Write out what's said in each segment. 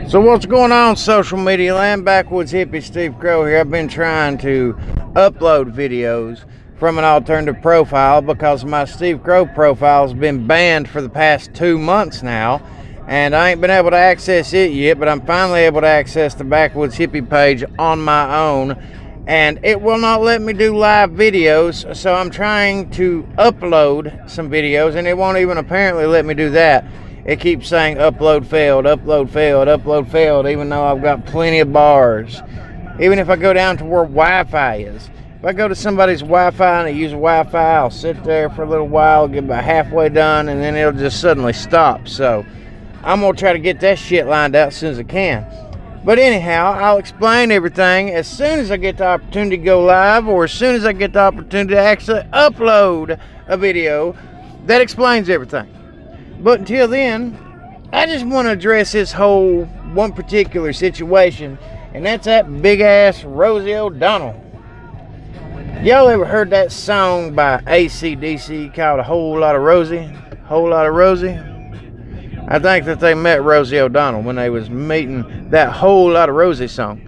So what's going on, social media land? Backwoods hippie Steve Crow here. I've been trying to upload videos from an alternative profile because my Steve Crow profile has been banned for the past 2 months now, and I ain't been able to access it yet, but I'm finally able to access the Backwoods hippie page on my own, and it will not let me do live videos. So I'm trying to upload some videos, and it won't even apparently let me do that. It keeps saying upload failed, upload failed, upload failed, even though I've got plenty of bars. Even if I go down to where Wi-Fi is. If I go to somebody's Wi-Fi and I use Wi-Fi, I'll sit there for a little while, get about halfway done, and then it'll just suddenly stop. So I'm going to try to get that shit lined out as soon as I can. But anyhow, I'll explain everything as soon as I get the opportunity to go live, or as soon as I get the opportunity to actually upload a video that explains everything. But until then, I just want to address this whole one particular situation, and that's that big ass Rosie O'Donnell. Y'all ever heard that song by AC/DC called A Whole Lot of Rosie? Whole Lot of Rosie? I think that they met Rosie O'Donnell when they was meeting that Whole Lot of Rosie song.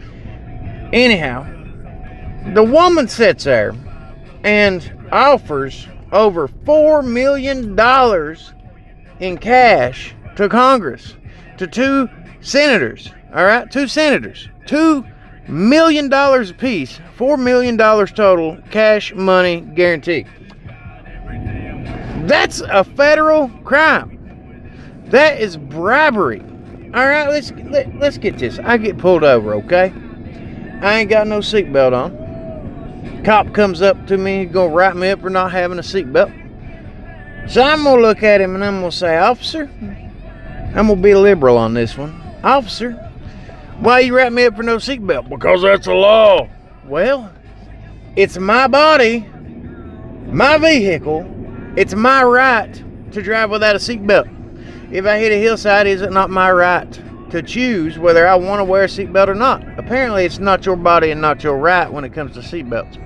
Anyhow, the woman sits there and offers over $4 million in cash to Congress, to two senators. All right, two senators, $2 million apiece, $4 million total cash money guarantee. That's a federal crime. That is bribery. All right, let's get this. I get pulled over, okay? I ain't got no seatbelt on. Cop comes up to me, gonna write me up for not having a seatbelt. So I'm going to look at him and I'm going to say, officer, I'm going to be liberal on this one. Officer, why you wrap me up for no seatbelt? Because that's the law. Well, it's my body, my vehicle. It's my right to drive without a seatbelt. If I hit a hillside, is it not my right to choose whether I want to wear a seatbelt or not? Apparently, it's not your body and not your right when it comes to seatbelts.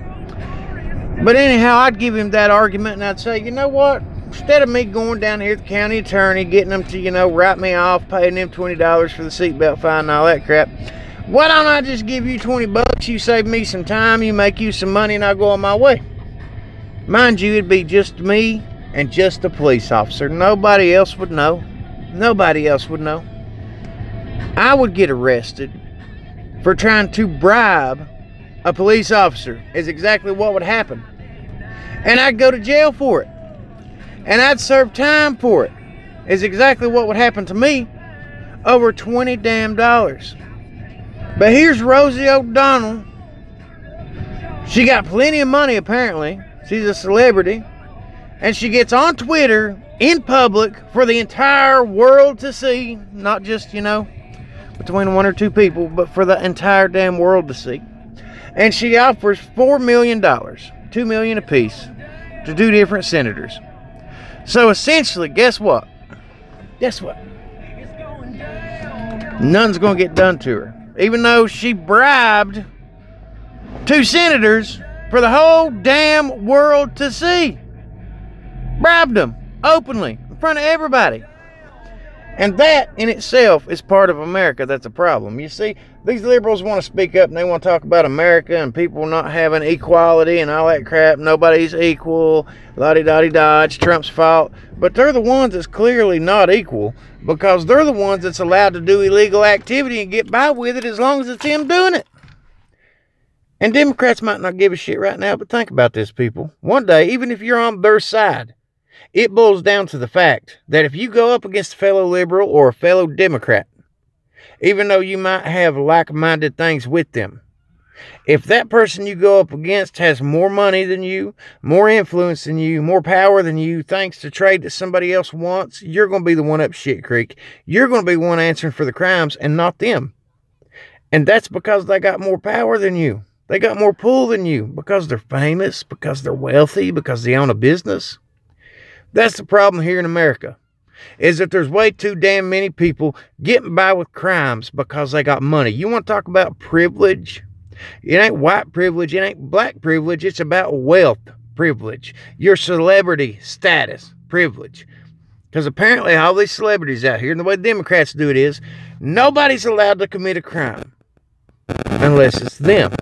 But anyhow, I'd give him that argument and I'd say, you know what? Instead of me going down here to the county attorney, getting them to, write me off, paying them $20 for the seatbelt fine and all that crap, why don't I just give you 20 bucks? You save me some time, you make you some money, and I'll go on my way. Mind you, it'd be just me and just the police officer. Nobody else would know. Nobody else would know. I would get arrested for trying to bribe a police officer, is exactly what would happen. And I'd go to jail for it. And I'd serve time for it, is exactly what would happen to me. Over $20 damn. But here's Rosie O'Donnell. She got plenty of money, apparently. She's a celebrity. And she gets on Twitter in public for the entire world to see. Not just, between one or two people, but for the entire damn world to see. And she offers $4 million, $2 million apiece, to two different senators. So essentially, guess what? Guess what? None's going to get done to her. Even though she bribed two senators for the whole damn world to see. Bribed them openly in front of everybody. And that in itself is part of America that's a problem. You see, these liberals want to speak up and they want to talk about America and people not having equality and all that crap. Nobody's equal, la-di-da-di-da, it's Trump's fault. But they're the ones that's clearly not equal, because they're the ones that's allowed to do illegal activity and get by with it as long as it's them doing it. And Democrats might not give a shit right now, but think about this, people. One day, even if you're on their side, it boils down to the fact that if you go up against a fellow liberal or a fellow Democrat, even though you might have like-minded things with them, if that person you go up against has more money than you, more influence than you, more power than you, thanks to trade that somebody else wants, you're going to be the one up shit creek. You're going to be the one answering for the crimes and not them. And that's because they got more power than you. They got more pull than you because they're famous, because they're wealthy, because they own a business. That's the problem here in America, is that there's way too damn many people getting by with crimes because they got money. You want to talk about privilege? It ain't white privilege, it ain't black privilege, it's about wealth privilege. Your celebrity status privilege. Because apparently all these celebrities out here, and the way the Democrats do it is, nobody's allowed to commit a crime unless it's them.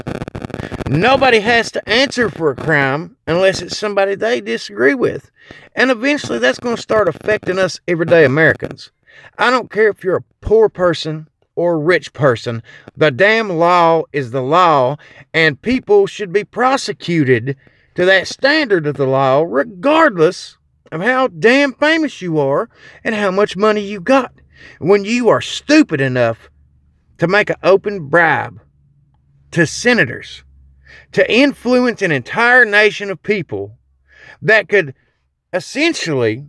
Nobody has to answer for a crime unless it's somebody they disagree with. And eventually that's going to start affecting us everyday Americans. I don't care if you're a poor person or a rich person. The damn law is the law, and people should be prosecuted to that standard of the law regardless of how damn famous you are and how much money you got. When you are stupid enough to make an open bribe to senators to influence an entire nation of people that could essentially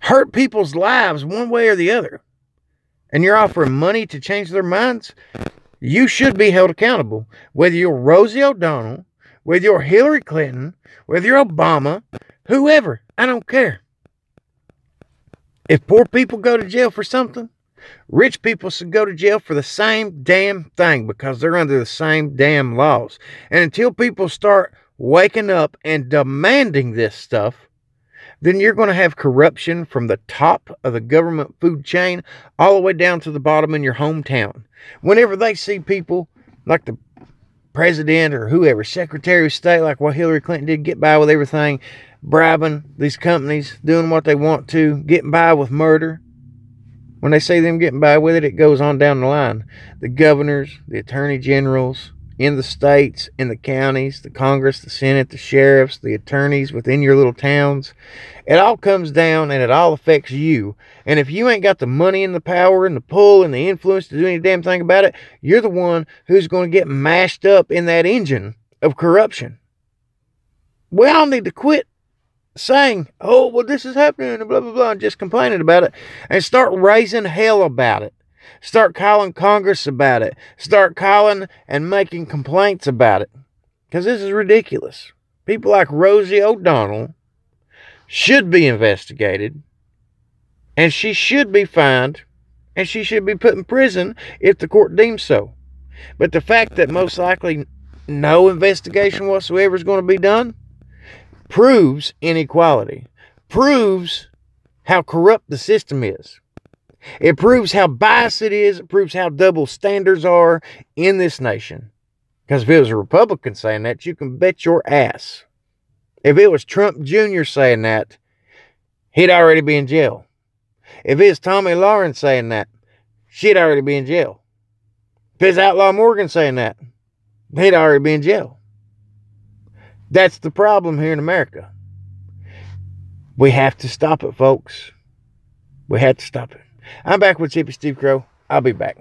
hurt people's lives one way or the other, and you're offering money to change their minds, you should be held accountable. Whether you're Rosie O'Donnell, whether you're Hillary Clinton, whether you're Obama, whoever, I don't care. If poor people go to jail for something, rich people should go to jail for the same damn thing because they're under the same damn laws. And until people start waking up and demanding this stuff, then you're going to have corruption from the top of the government food chain all the way down to the bottom in your hometown. Whenever they see people like the president or whoever, Secretary of State, like what Hillary Clinton did, get by with everything, bribing these companies, doing what they want to, getting by with murder. When they say them getting by with it, it goes on down the line. The governors, the attorney generals in the states, in the counties, the Congress, the Senate, the sheriffs, the attorneys within your little towns, it all comes down and it all affects you. And if you ain't got the money and the power and the pull and the influence to do any damn thing about it, you're the one who's going to get mashed up in that engine of corruption. We all need to quit saying, oh, well, this is happening, and blah, blah, blah, and just complaining about it, and start raising hell about it. Start calling Congress about it. Start calling and making complaints about it. Because this is ridiculous. People like Rosie O'Donnell should be investigated, and she should be fined, and she should be put in prison if the court deems so. But the fact that most likely no investigation whatsoever is going to be done proves inequality, proves how corrupt the system is. It proves how biased it is. It proves how double standards are in this nation. Because if it was a Republican saying that, you can bet your ass. If it was Trump Jr. saying that, he'd already be in jail. If it's Tommy Lawrence saying that, she'd already be in jail. If it's Outlaw Morgan saying that, he'd already be in jail. That's the problem here in America. We have to stop it, folks. We have to stop it. I'm back with Chippy Steve Crow. I'll be back.